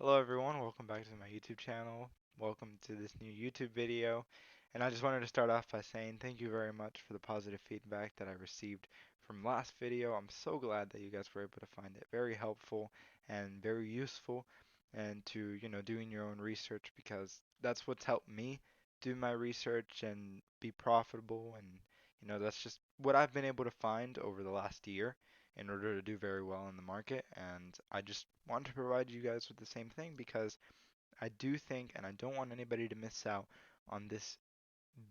Hello everyone, welcome back to my YouTube channel. Welcome to this new YouTube video. And I just wanted to start off by saying thank you very much for the positive feedback that I received from last video. I'm so glad that you guys were able to find it very helpful and very useful and to, doing your own research because that's what's helped me do my research and be profitable and that's just what I've been able to find over the last year in order to do very well in the market. And I just want to provide you guys with the same thing because I do think, and I don't want anybody to miss out on this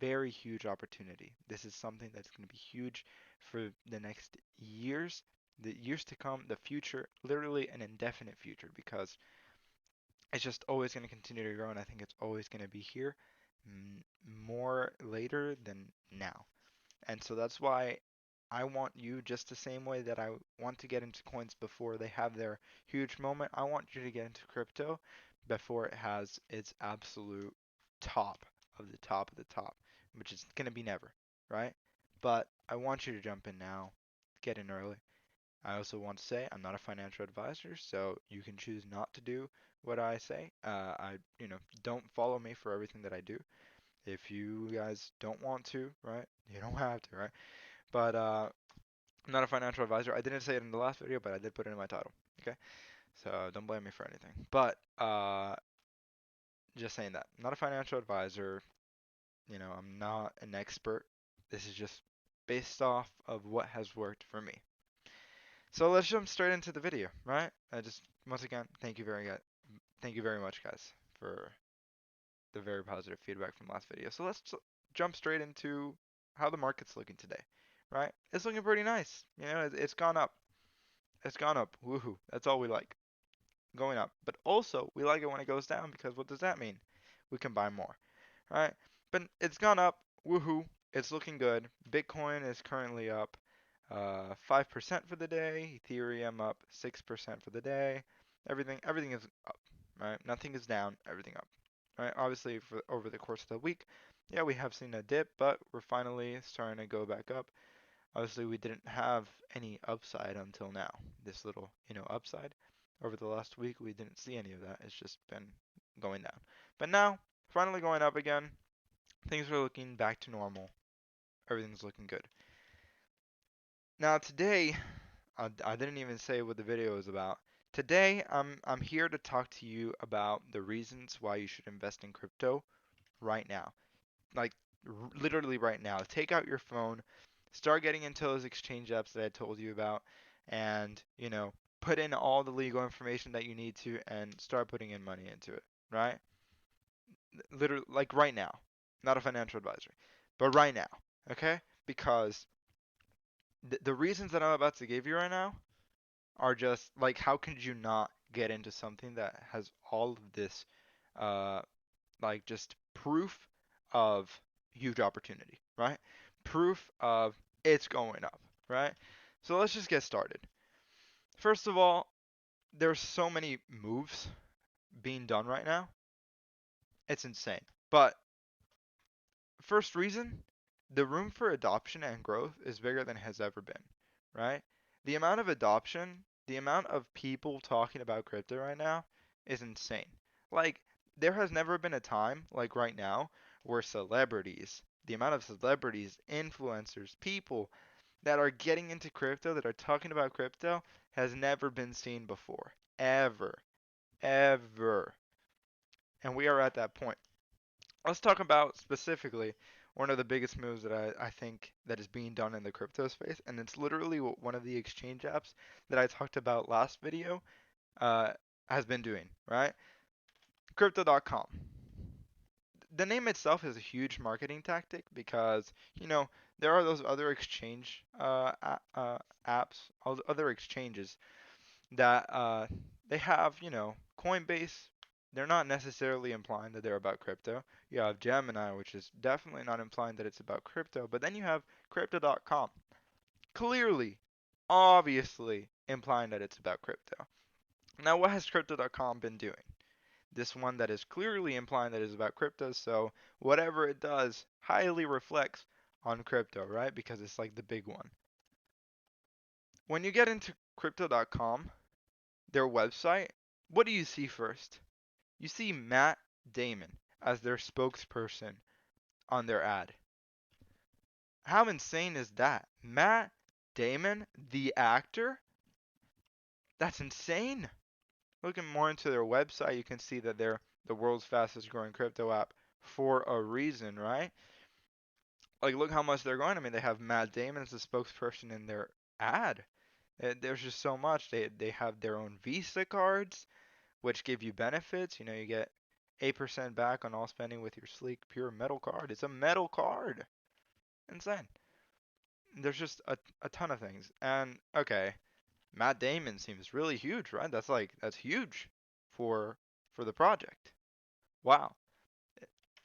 very huge opportunity. This is something that's going to be huge for the next years, the years to come, the future, literally an indefinite future, because it's just always going to continue to grow, and I think it's always going to be here more later than now. And so that's why I want you just the same way that I want to get into coins before they have their huge moment. I want you to get into crypto before it has its absolute top of the top of the top, which is going to be never, right? But I want you to jump in now, get in early. I also want to say I'm not a financial advisor, so you can choose not to do what I say. Don't follow me for everything that I do. If you guys don't want to, right? You don't have to, right? But I'm not a financial advisor. I didn't say it in the last video, but I did put it in my title. Okay, so don't blame me for anything. But just saying that, I'm not a financial advisor. I'm not an expert. This is just based off of what has worked for me. So let's jump straight into the video, right? I just once again thank you very much, guys, for the very positive feedback from last video. So let's jump straight into how the market's looking today, right? It's looking pretty nice. It's gone up. It's gone up. Woohoo. That's all we like. Going up. But also, we like it when it goes down because what does that mean? We can buy more, right? But it's gone up. Woohoo. It's looking good. Bitcoin is currently up 5% for the day. Ethereum up 6% for the day. Everything is up, right? Nothing is down. Everything up, right? Obviously, for over the course of the week, yeah, we have seen a dip, but we're finally starting to go back up. Obviously, we didn't have any upside until now. This little, upside. Over the last week, we didn't see any of that. It's just been going down. But now, finally going up again. Things are looking back to normal. Everything's looking good. Now, today, I didn't even say what the video is about. Today, I'm here to talk to you about the reasons why you should invest in crypto right now. Like literally right now. Take out your phone, start getting into those exchange apps that I told you about, and put in all the legal information that you need to, and start putting in money into it. Right? Literally, like right now. Not a financial advisor, but right now. Okay? Because the reasons that I'm about to give you right now are just like, how could you not get into something that has all of this, uh, like just proof of huge opportunity, right? Proof of it's going up, right? So let's just get started. First of all, there's so many moves being done right now. It's insane. But first reason, the room for adoption and growth is bigger than it has ever been, right? The amount of adoption, the amount of people talking about crypto right now is insane. Like, there has never been a time like right now where celebrities, the amount of celebrities, influencers, people that are getting into crypto, that are talking about crypto, has never been seen before. Ever. Ever. And we are at that point. Let's talk about specifically one of the biggest moves that I think that is being done in the crypto space, and it's literally what one of the exchange apps that I talked about last video uh, has been doing, right? Crypto.com. The name itself is a huge marketing tactic because, there are those other exchange apps, other exchanges that they have, Coinbase. They're not necessarily implying that they're about crypto. You have Gemini, which is definitely not implying that it's about crypto. But then you have Crypto.com, clearly, obviously implying that it's about crypto. Now, what has Crypto.com been doing? This one that is clearly implying that it's about crypto, so whatever it does highly reflects on crypto, right? Because it's like the big one. When you get into Crypto.com, their website What do you see first? You see Matt Damon as their spokesperson on their ad. How insane is that? Matt Damon, the actor? That's insane. Looking more into their website, you can see that they're the world's fastest growing crypto app for a reason, right? Like, look how much they're growing. I mean, they have Matt Damon as a spokesperson in their ad. There's just so much. They have their own Visa cards, which give you benefits. You know, you get 8% back on all spending with your sleek pure metal card. It's a metal card. Insane. There's just a ton of things. And okay, Matt Damon seems really huge, right? That's huge for the project. Wow.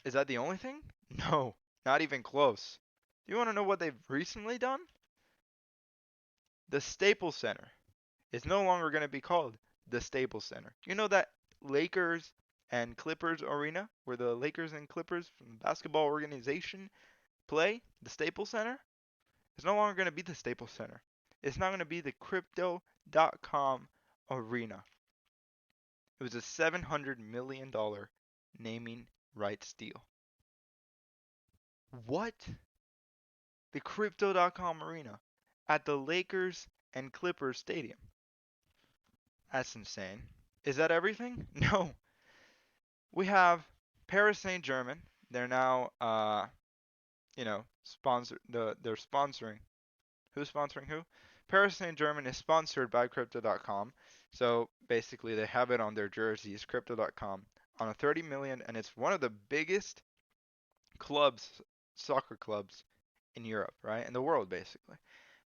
Is that the only thing? No, not even close. Do you want to know what they've recently done? The Staples Center is no longer going to be called the Staples Center. You know that Lakers and Clippers arena where the Lakers and Clippers from the basketball organization play? The Staples Center? It's no longer going to be the Staples Center. It's not going to be the Crypto.com arena. It was a $700 million naming rights deal. What? The Crypto.com arena at the Lakers and Clippers stadium. That's insane. Is that everything? No. We have Paris Saint-Germain. They're now they're sponsoring. Who's sponsoring who? Paris Saint-Germain is sponsored by Crypto.com. So basically they have it on their jerseys, Crypto.com, on a 30 million, and it's one of the biggest clubs, soccer clubs in Europe, right? In the world, basically.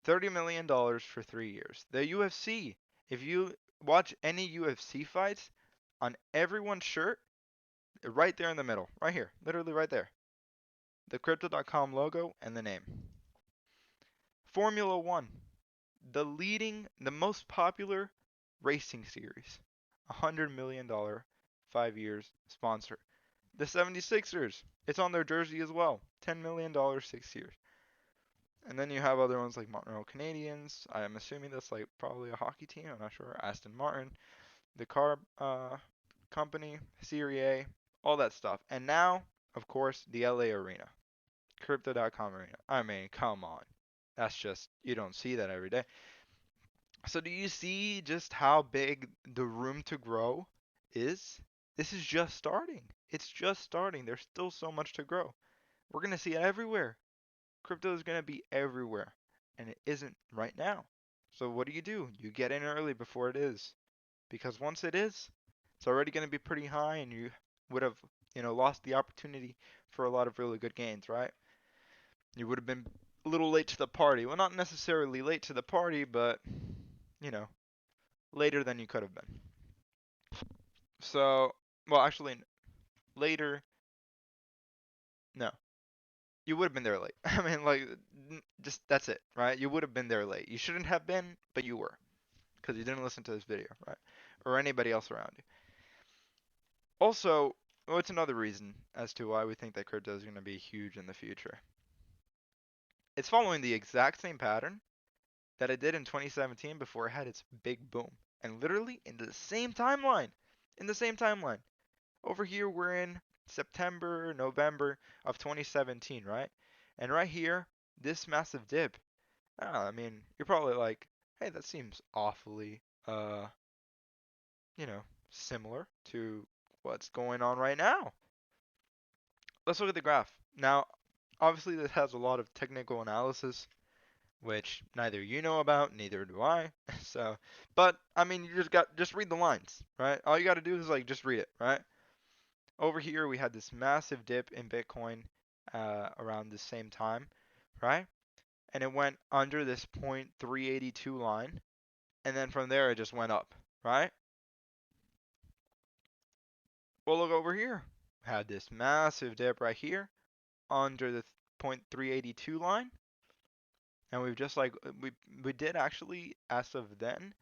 $30 million for 3 years. The UFC, if you watch any UFC fights, on everyone's shirt, right there in the middle, right here, literally right there, the Crypto.com logo and the name. Formula One, the most popular racing series, $100 million, 5 years sponsor. The 76ers, it's on their jersey as well, $10 million, 6 years. And then you have other ones like Montreal Canadiens. I'm assuming that's like probably a hockey team. I'm not sure. Aston Martin, the car company, Serie A, all that stuff. And now, of course, the LA Arena, Crypto.com Arena. I mean, come on. That's just, you don't see that every day. So do you see just how big the room to grow is? This is just starting. It's just starting. There's still so much to grow. We're going to see it everywhere. Crypto is going to be everywhere, and it isn't right now. So what do? You get in early before it is, because once it is, it's already going to be pretty high, and you would have, lost the opportunity for a lot of really good gains, right? You would have been a little late to the party. Well, not necessarily late to the party, but, you know, later than you could have been. So, well, actually, later, no. You would have been there late. I mean, like, just that's it, right? You would have been there late. You shouldn't have been, but you were, because you didn't listen to this video, right? Or anybody else around you. Also, what's another reason as to why we think that crypto is going to be huge in the future? It's following the exact same pattern that it did in 2017 before it had its big boom. And literally in the same timeline. In the same timeline. Over here, we're in September, November of 2017, right? And right here, this massive dip. I mean, you're probably like, hey, that seems awfully, similar to what's going on right now. Let's look at the graph. Now, obviously, this has a lot of technical analysis, which neither you know about, neither do I. So, but I mean, you just read the lines, right? All you got to do is like just read it, right? Over here, we had this massive dip in Bitcoin around the same time, right? And it went under this 0.382 line, and then from there it just went up, right? Well, look over here. Had this massive dip right here under the 0.382 line, and we've just like we did actually, as of then,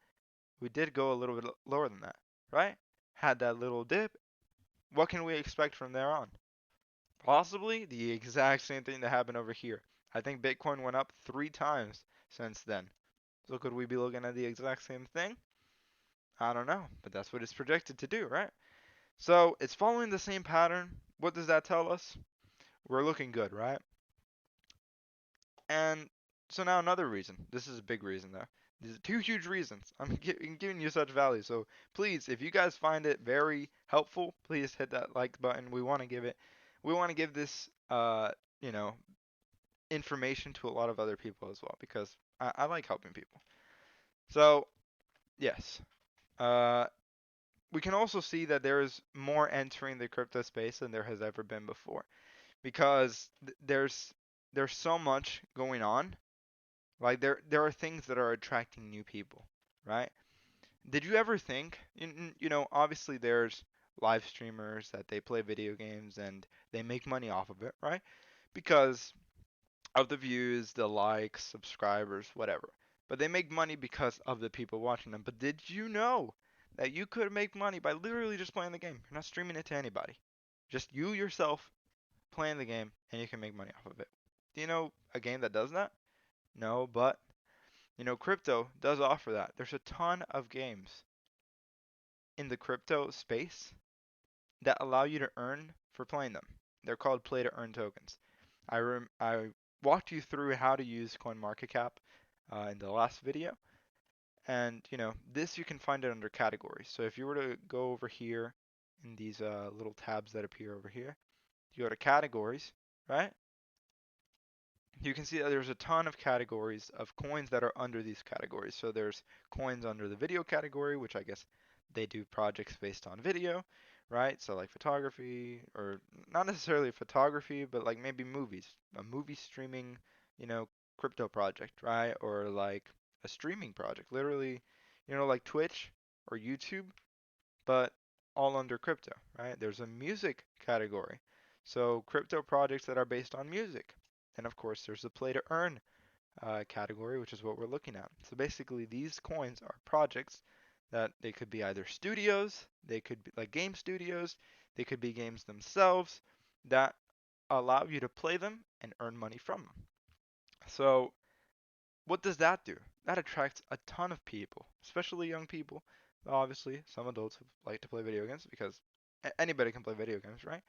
we did go a little bit lower than that, right? Had that little dip. What can we expect from there on? Possibly the exact same thing that happened over here. I think Bitcoin went up 3 times since then. So could we be looking at the exact same thing? I don't know, but that's what it's projected to do, right? So it's following the same pattern. What does that tell us? We're looking good, right? And so now another reason. This is a big reason though. These are two huge reasons. I'm giving you such value. So please, if you guys find it very helpful, please hit that like button. We want to give this, you know, information to a lot of other people as well because I like helping people. So yes, uh, we can also see that there is more entering the crypto space than there has ever been before because there's so much going on. Like there are things that are attracting new people, right? Did you ever think, obviously there's live streamers that they play video games and they make money off of it, right? Because of the views, the likes, subscribers, whatever. But they make money because of the people watching them. But did you know that you could make money by literally just playing the game? You're not streaming it to anybody. Just you yourself playing the game and you can make money off of it. Do you know a game that does that? No, but crypto does offer that. There's a ton of games in the crypto space that allow you to earn for playing them. They're called play to earn tokens. I walked you through how to use CoinMarketCap in the last video, and this you can find it under categories. So if you were to go over here in these little tabs that appear over here, you go to categories, right? You can see that there's a ton of categories of coins that are under these categories. So there's coins under the video category, which I guess they do projects based on video, right? So like photography, or not necessarily photography, but like maybe movies, a movie streaming, you know, crypto project, right? Or like a streaming project, literally, like Twitch or YouTube, but all under crypto, right? There's a music category. So crypto projects that are based on music. And of course, there's the play to earn category, which is what we're looking at. So basically, these coins are projects that they could be either studios, they could be like game studios, they could be games themselves that allow you to play them and earn money from them. So what does that do? That attracts a ton of people, especially young people. Obviously, some adults who like to play video games because anybody can play video games, right?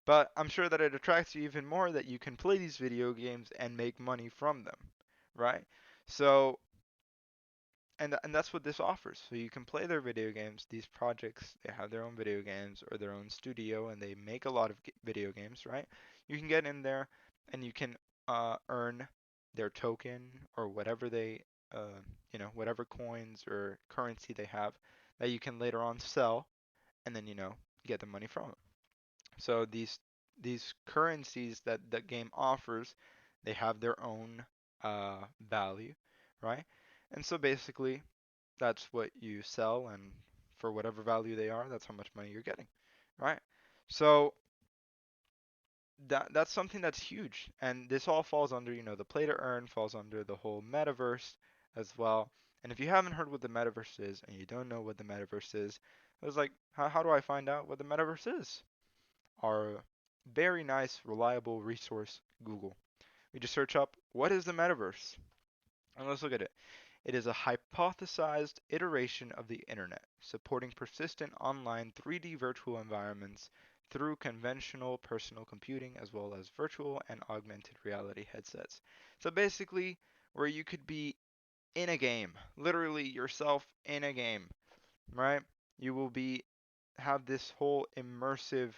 But I'm sure that it attracts you even more that you can play these video games and make money from them, right? So, and that's what this offers. So you can play their video games. These projects, they have their own video games or their own studio, and they make a lot of video games, right? You can get in there and you can earn their token or whatever whatever coins or currency they have that you can later on sell and then, get the money from it. So these currencies that the game offers, they have their own value, right? And so basically, that's what you sell, and for whatever value they are, that's how much money you're getting, right? So that's something that's huge, and this all falls under, the play to earn falls under the whole metaverse as well. And if you haven't heard what the metaverse is, and you don't know what the metaverse is, I was like, how do I find out what the metaverse is? Our very nice, reliable resource, Google. We just search up, what is the metaverse? And let's look at it. It is a hypothesized iteration of the internet, supporting persistent online 3D virtual environments through conventional personal computing as well as virtual and augmented reality headsets. So basically, where you could be in a game, literally yourself in a game, right? You will be have this whole immersive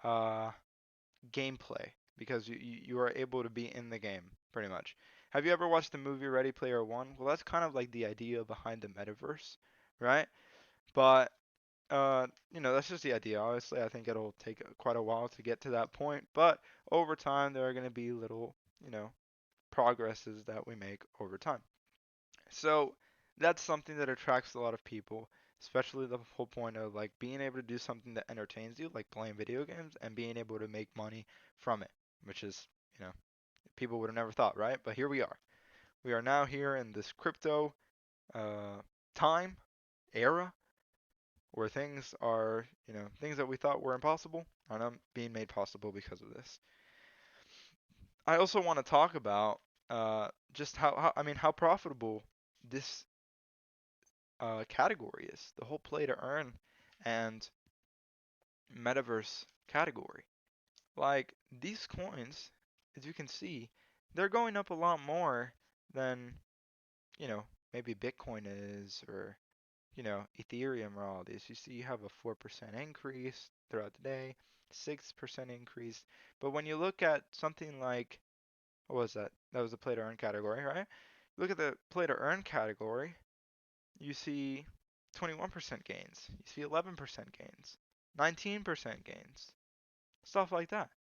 uh, gameplay because you are able to be in the game pretty much. Have you ever watched the movie Ready Player One? Well, that's kind of like the idea behind the metaverse, right? But that's just the idea. Obviously, I think it'll take quite a while to get to that point, but over time there are going to be little, progresses that we make over time. So that's something that attracts a lot of people, especially the whole point of like being able to do something that entertains you, like playing video games, and being able to make money from it, which is, people would have never thought, right? But here we are. We are now here in this crypto uh, time era where things are, things that we thought were impossible are now being made possible because of this. I also want to talk about just how profitable this category is, the whole play to earn and metaverse category. Like these coins, as you can see, they're going up a lot more than, you know, maybe Bitcoin is or, Ethereum or all these. You see you have a 4% increase throughout the day, 6% increase. But when you look at something like, what was that? That was the play to earn category, right? Look at the play to earn category, you see 21% gains, you see 11% gains, 19% gains, stuff like that.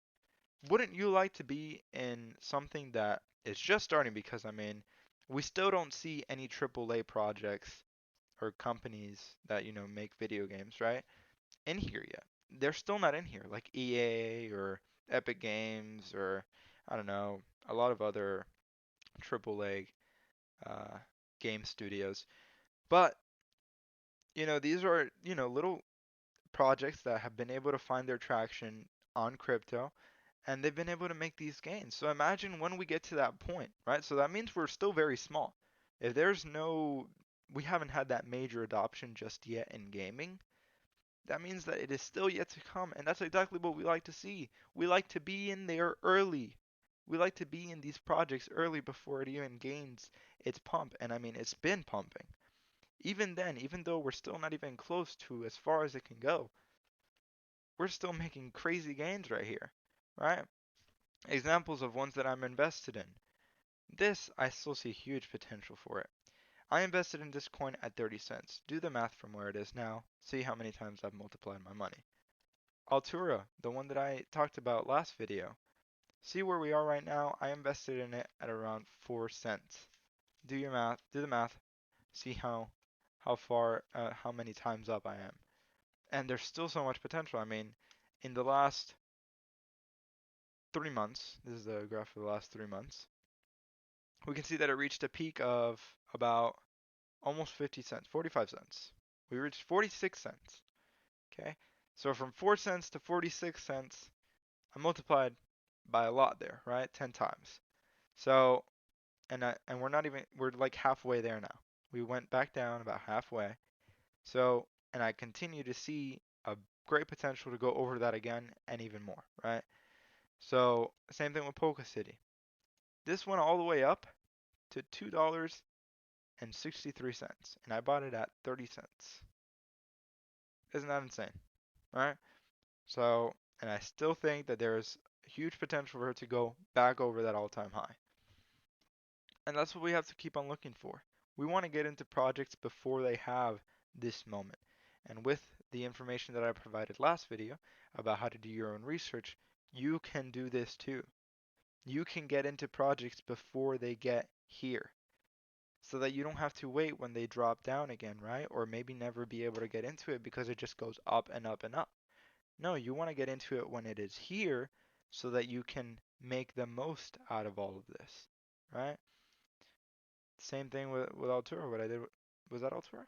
Wouldn't you like to be in something that is just starting? Because, I mean, we still don't see any AAA projects or companies that, make video games, right? In here yet. They're still not in here, like EA or Epic Games or, I don't know, a lot of other AAA uh, game studios. But, these are, little projects that have been able to find their traction on crypto and they've been able to make these gains. So imagine when we get to that point, right? So that means we're still very small. If there's no, we haven't had that major adoption just yet in gaming, that means that it is still yet to come. And that's exactly what we like to see. We like to be in there early. We like to be in these projects early before it even gains its pump. And I mean, it's been pumping. Even then, even though we're still not even close to as far as it can go, we're still making crazy gains right here, right? Examples of ones that I'm invested in. This, I still see huge potential for it. I invested in this coin at 30 cents. Do the math from where it is now. See how many times I've multiplied my money. Altura, the one that I talked about last video. See where we are right now? I invested in it at around 4 cents. Do your math, do the math. See how far, how many times up I am. And there's still so much potential. I mean, in the last 3 months, this is the graph for the last 3 months, we can see that it reached a peak of about almost 50 cents, 45 cents. We reached 46 cents. Okay, so from 4 cents to 46 cents, I multiplied by a lot there, right? 10 times. So, and we're not even, we're like halfway there now. We went back down about halfway. So, and I continue to see a great potential to go over that again and even more, right? So, same thing with Polka City. This went all the way up to $2.63, and I bought it at 30 cents. Isn't that insane? Right? So, and I still think that there's huge potential for it to go back over that all-time high. And that's what we have to keep on looking for. We want to get into projects before they have this moment. And with the information that I provided last video about how to do your own research, you can do this too. You can get into projects before they get here so that you don't have to wait when they drop down again, right? Or maybe never be able to get into it because it just goes up and up and up. No, you want to get into it when it is here so that you can make the most out of all of this, right? Same thing with Altura. What I did, was that Altura?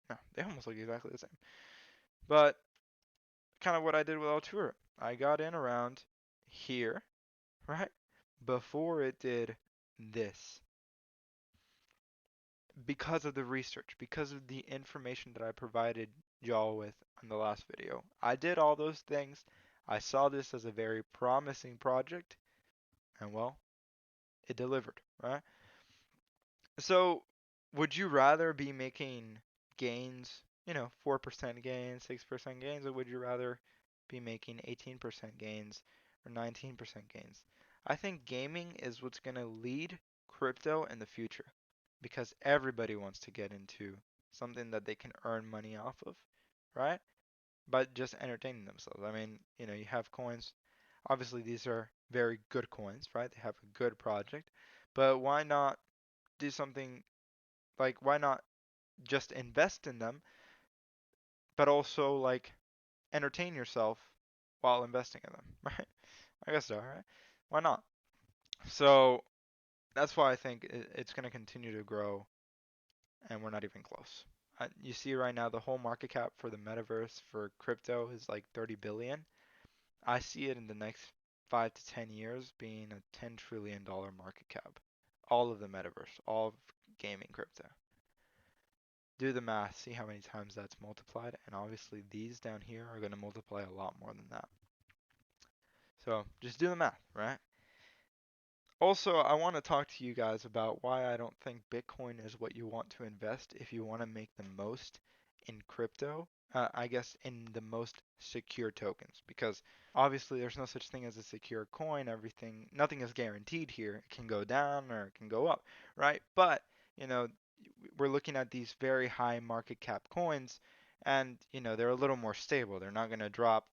No, they almost look exactly the same. But kind of what I did with Altura. I got in around here, right? Before it did this. Because of the research, because of the information that I provided y'all with in the last video. I did all those things. I saw this as a very promising project, and well, it delivered, right? So, would you rather be making gains, 4% gains, 6% gains, or would you rather be making 18% gains or 19% gains? I think gaming is what's going to lead crypto in the future because everybody wants to get into something that they can earn money off of, right? By just entertaining themselves. I mean, you have coins. Obviously, these are very good coins, right? They have a good project. But why not do something like, why not just invest in them, but also like entertain yourself while investing in them, right? I guess so, right? Why not? So that's why I think it's going to continue to grow and we're not even close. You see right now the whole market cap for the metaverse for crypto is like 30 billion. I see it in the next 5 to 10 years being a $10 trillion market cap. All of the metaverse, all of gaming crypto. do the math, see how many times that's multiplied, and obviously these down here are going to multiply a lot more than that. So just do the math, right? Also, I want to talk to you guys about why I don't think Bitcoin is what you want to invest if you want to make the most in crypto. I guess in the most secure tokens, because obviously there's no such thing as a secure coin. Nothing is guaranteed here. It can go down or it can go up, right? But, you know, we're looking at these very high market cap coins, and, they're a little more stable. They're not going to drop,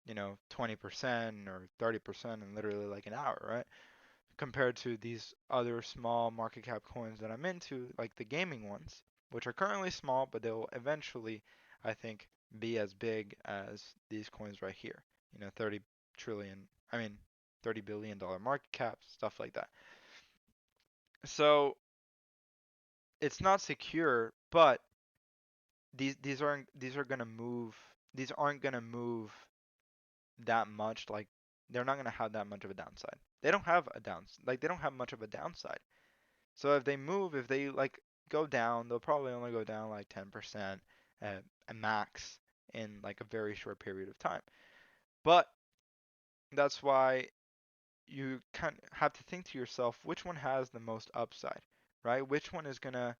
20% or 30% in literally like an hour, right? Compared to these other small market cap coins that I'm into, like the gaming ones, which are currently small, but they'll eventually, I think, be as big as these coins right here. 30 trillion, I mean, $30 billion market caps, stuff like that. So it's not secure, but these aren't gonna move that much. Like, they're not gonna have that much of a downside. They don't have a they don't have much of a downside. So if they like go down, they'll probably only go down like 10% at a max in like a very short period of time. But that's why you kind of have to think to yourself, which one has the most upside, right? Which one is gonna,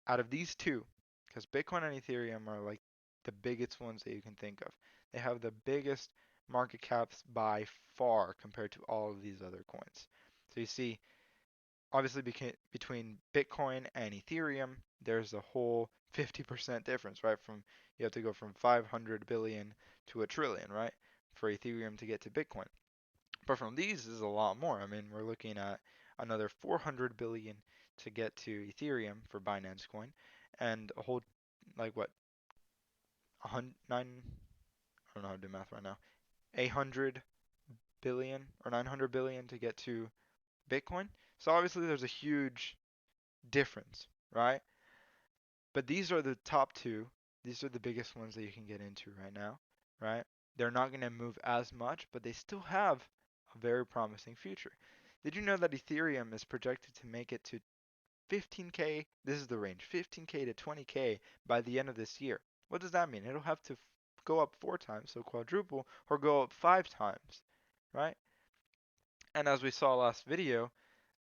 out of these two, because Bitcoin and Ethereum are like the biggest ones that you can think of. They have the biggest market caps by far compared to all of these other coins. So you see, obviously between Bitcoin and Ethereum, there's a whole 50% difference, right? You have to go from 500 billion to a trillion, right? For Ethereum to get to Bitcoin. But from these is a lot more. I mean, we're looking at another 400 billion to get to Ethereum for Binance Coin, and a whole, like, what, 9, I don't know how to do math right now, 800 billion or 900 billion to get to Bitcoin. So obviously there's a huge difference, right? But these are the top two. These are the biggest ones that you can get into right now, right? They're not going to move as much, but they still have a very promising future. Did you know that Ethereum is projected to make it to 15K? This is the range, 15K to 20K by the end of this year. What does that mean? It'll have to go up 4 times, so quadruple, or go up 5 times, right? And as we saw last video,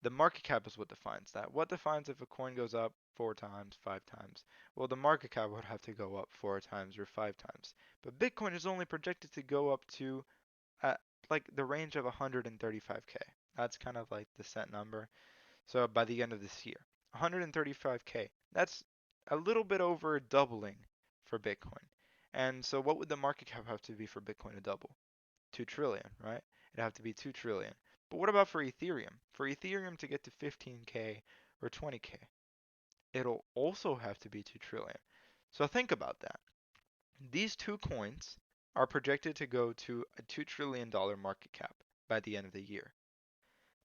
the market cap is what defines that. What defines if a coin goes up 4 times, 5 times? Well, the market cap would have to go up 4 times or 5 times. But Bitcoin is only projected to go up to like the range of 135K. That's kind of like the set number. So by the end of this year, 135K. That's a little bit over doubling for Bitcoin. And so what would the market cap have to be for Bitcoin to double? 2 trillion, right? It'd have to be 2 trillion. But what about for Ethereum? For Ethereum to get to 15K or 20K, it'll also have to be 2 trillion. So think about that. These two coins are projected to go to a $2 trillion market cap by the end of the year.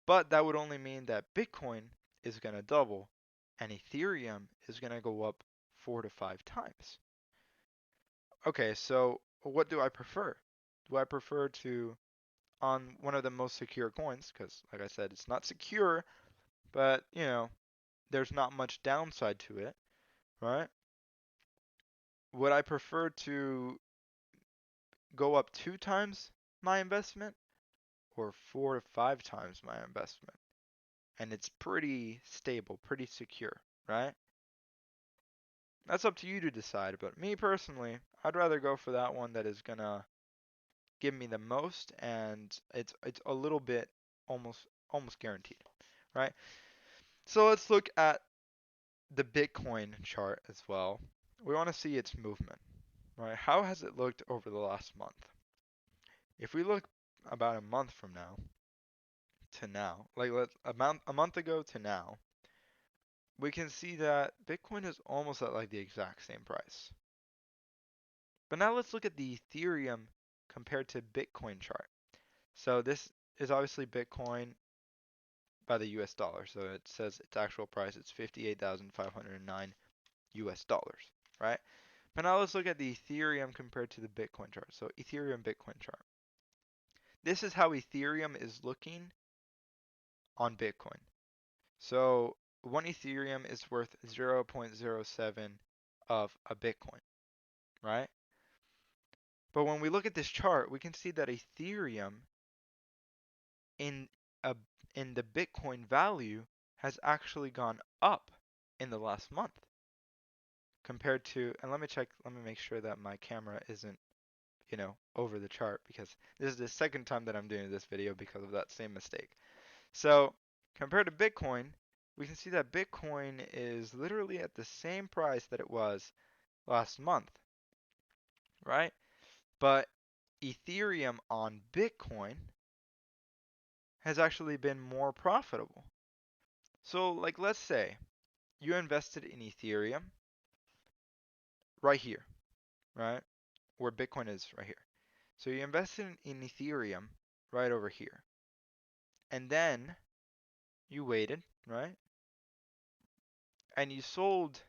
But that would only mean that Bitcoin is going to double and Ethereum is going to go up 4 to 5 times. Okay, so what do I prefer? Do I prefer to on one of the most secure coins, because like I said, it's not secure, but there's not much downside to it, right? Would I prefer to go up 2 times my investment or 4 to 5 times my investment? And it's pretty stable, pretty secure, right? That's up to you to decide, but me personally, I'd rather go for that one that is gonna give me the most, and it's a little bit almost guaranteed, right? So let's look at the Bitcoin chart as well. We want to see its movement, right? How has it looked over the last month? If we look about a month from now to now, like a month ago to now, we can see that Bitcoin is almost at like the exact same price. But now let's look at the Ethereum compared to Bitcoin chart. So this is obviously Bitcoin by the US dollar. So it says its actual price, it's 58,509 US dollars, right? But now let's look at the Ethereum compared to the Bitcoin chart. So Ethereum Bitcoin chart. This is how Ethereum is looking on Bitcoin. So one Ethereum is worth 0.07 of a Bitcoin, right? But when we look at this chart, we can see that Ethereum in a in the Bitcoin value has actually gone up in the last month compared to, and let me make sure that my camera isn't, over the chart, because this is the second time that I'm doing this video because of that same mistake. So compared to Bitcoin, we can see that Bitcoin is literally at the same price that it was last month, right? But Ethereum on Bitcoin has actually been more profitable. So like let's say you invested in Ethereum right here, right? Where Bitcoin is right here. So you invested in Ethereum right over here. And then you waited, right? And you sold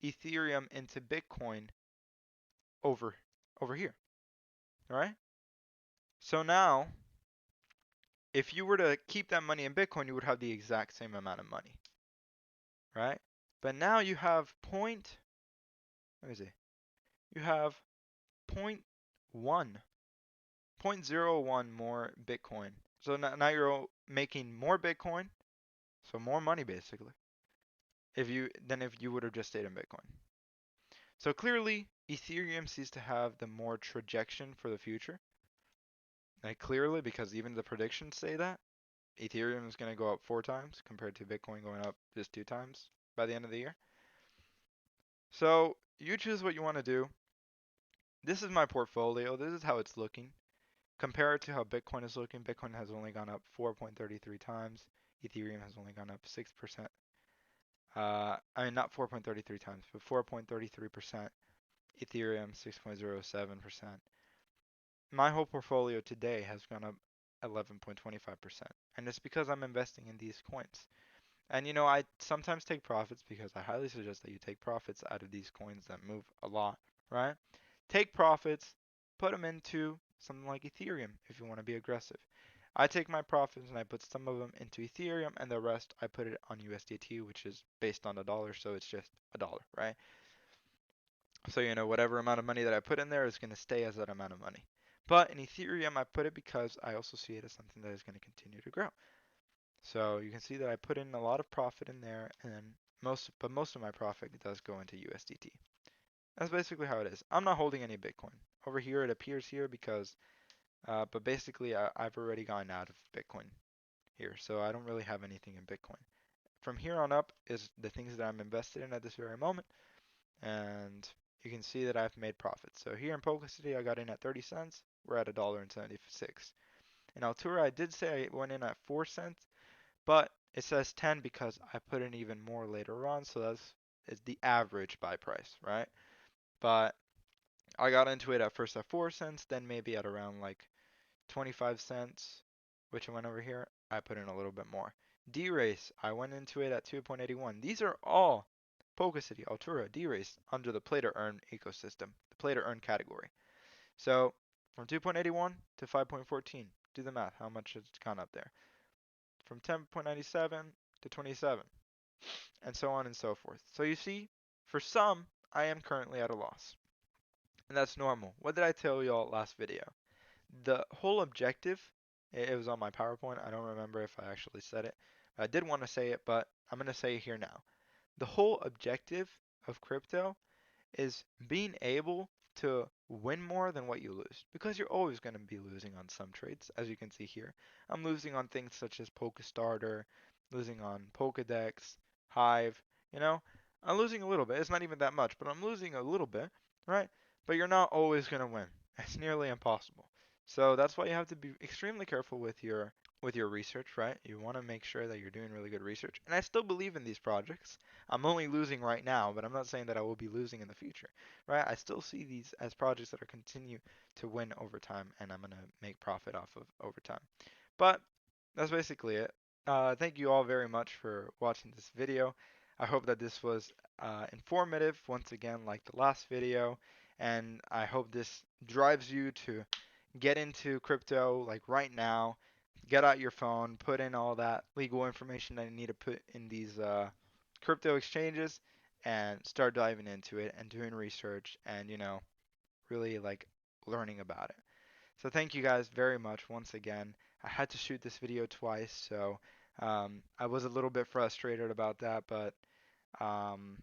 Ethereum into Bitcoin over over here, right? So now, if you were to keep that money in Bitcoin, you would have the exact same amount of money, right? But now you have let me see, you have point 0.1, 0.01 more Bitcoin. So now you're making more Bitcoin, so more money basically, if you would have just stayed in Bitcoin. So clearly, Ethereum seems to have the more trajectory for the future. Like clearly, because even the predictions say that Ethereum is going to go up 4 times compared to Bitcoin going up just 2 times by the end of the year. So you choose what you want to do. This is my portfolio. This is how it's looking. Compare it to how Bitcoin is looking. Bitcoin has only gone up 4.33 times. Ethereum has only gone up 6%. I mean, not 4.33 times, but 4.33%. Ethereum 6.07%. My whole portfolio today has gone up 11.25%. And it's because I'm investing in these coins. And I sometimes take profits, because I highly suggest that you take profits out of these coins that move a lot, right? Take profits, put them into something like Ethereum if you want to be aggressive. I take my profits and I put some of them into Ethereum, and the rest I put it on USDT, which is based on a dollar, so it's just a dollar, right? So, whatever amount of money that I put in there is going to stay as that amount of money. But in Ethereum, I put it because I also see it as something that is going to continue to grow. So you can see that I put in a lot of profit in there, and most of my profit does go into USDT. That's basically how it is. I'm not holding any Bitcoin. Over here, it appears here because, but basically, I've already gone out of Bitcoin here, so I don't really have anything in Bitcoin. From here on up is the things that I'm invested in at this very moment, and you can see that I've made profits. So here in Polka City, I got in at 30 cents. We're at $1.76. In Altura, I did say I went in at 4 cents, but it says 10 because I put in even more later on, so it's the average buy price, right? But I got into it at first at 4 cents, then maybe at around like 25 cents, which I went over here. I put in a little bit more. D-Race, I went into it at 2.81. These are all Polka City, Altura, D-Race under the play to earn ecosystem, the play to earn category. So from 2.81 to 5.14, do the math, how much it's gone up there. From 10.97 to 27, and so on and so forth. So you see, for some, I am currently at a loss. And that's normal. What did I tell y'all last video? The whole objective, it was on my PowerPoint. I don't remember if I actually said it. I did want to say it, but I'm going to say it here now. The whole objective of crypto is being able to win more than what you lose, because you're always going to be losing on some trades, as you can see here. I'm losing on things such as Polka Starter, losing on Pokedex, Hive, you know. I'm losing a little bit. It's not even that much, but I'm losing a little bit, right? But you're not always going to win. It's nearly impossible. So that's why you have to be extremely careful with your research, right? You want to make sure that you're doing really good research. And I still believe in these projects. I'm only losing right now, but I'm not saying that I will be losing in the future, right? I still see these as projects that are continue to win over time, and I'm gonna make profit off of over time. But that's basically it. Thank you all very much for watching this video. I hope that this was informative once again, like the last video, and I hope this drives you to get into crypto like right now. Get out your phone, put in all that legal information that you need to put in these crypto exchanges and start diving into it and doing research and, really like learning about it. So thank you guys very much once again. I had to shoot this video twice, so I was a little bit frustrated about that, but um,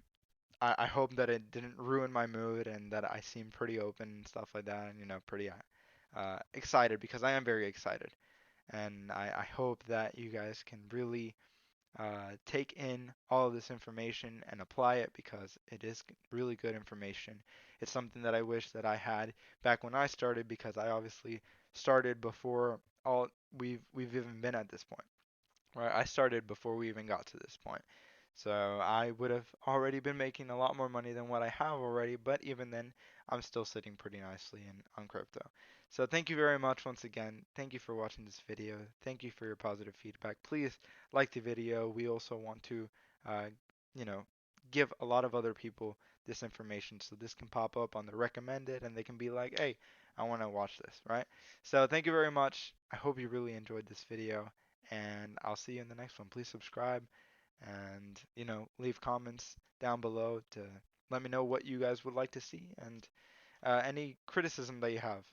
I hope that it didn't ruin my mood and that I seem pretty open and stuff like that, and pretty excited because I am very excited, and I hope that you guys can really take in all of this information and apply it because it is really good information. It's something that I wish that I had back when I started because I obviously started before all we've even been at this point. Right, I started before we even got to this point. So I would have already been making a lot more money than what I have already, but even then, I'm still sitting pretty nicely on crypto. So thank you very much once again. Thank you for watching this video. Thank you for your positive feedback. Please like the video. We also want to, uh, you know, give a lot of other people this information so this can pop up on the recommended and they can be like, hey, I want to watch this, right? So thank you very much. I hope you really enjoyed this video and I'll see you in the next one. Please subscribe and, leave comments down below to let me know what you guys would like to see and any criticism that you have.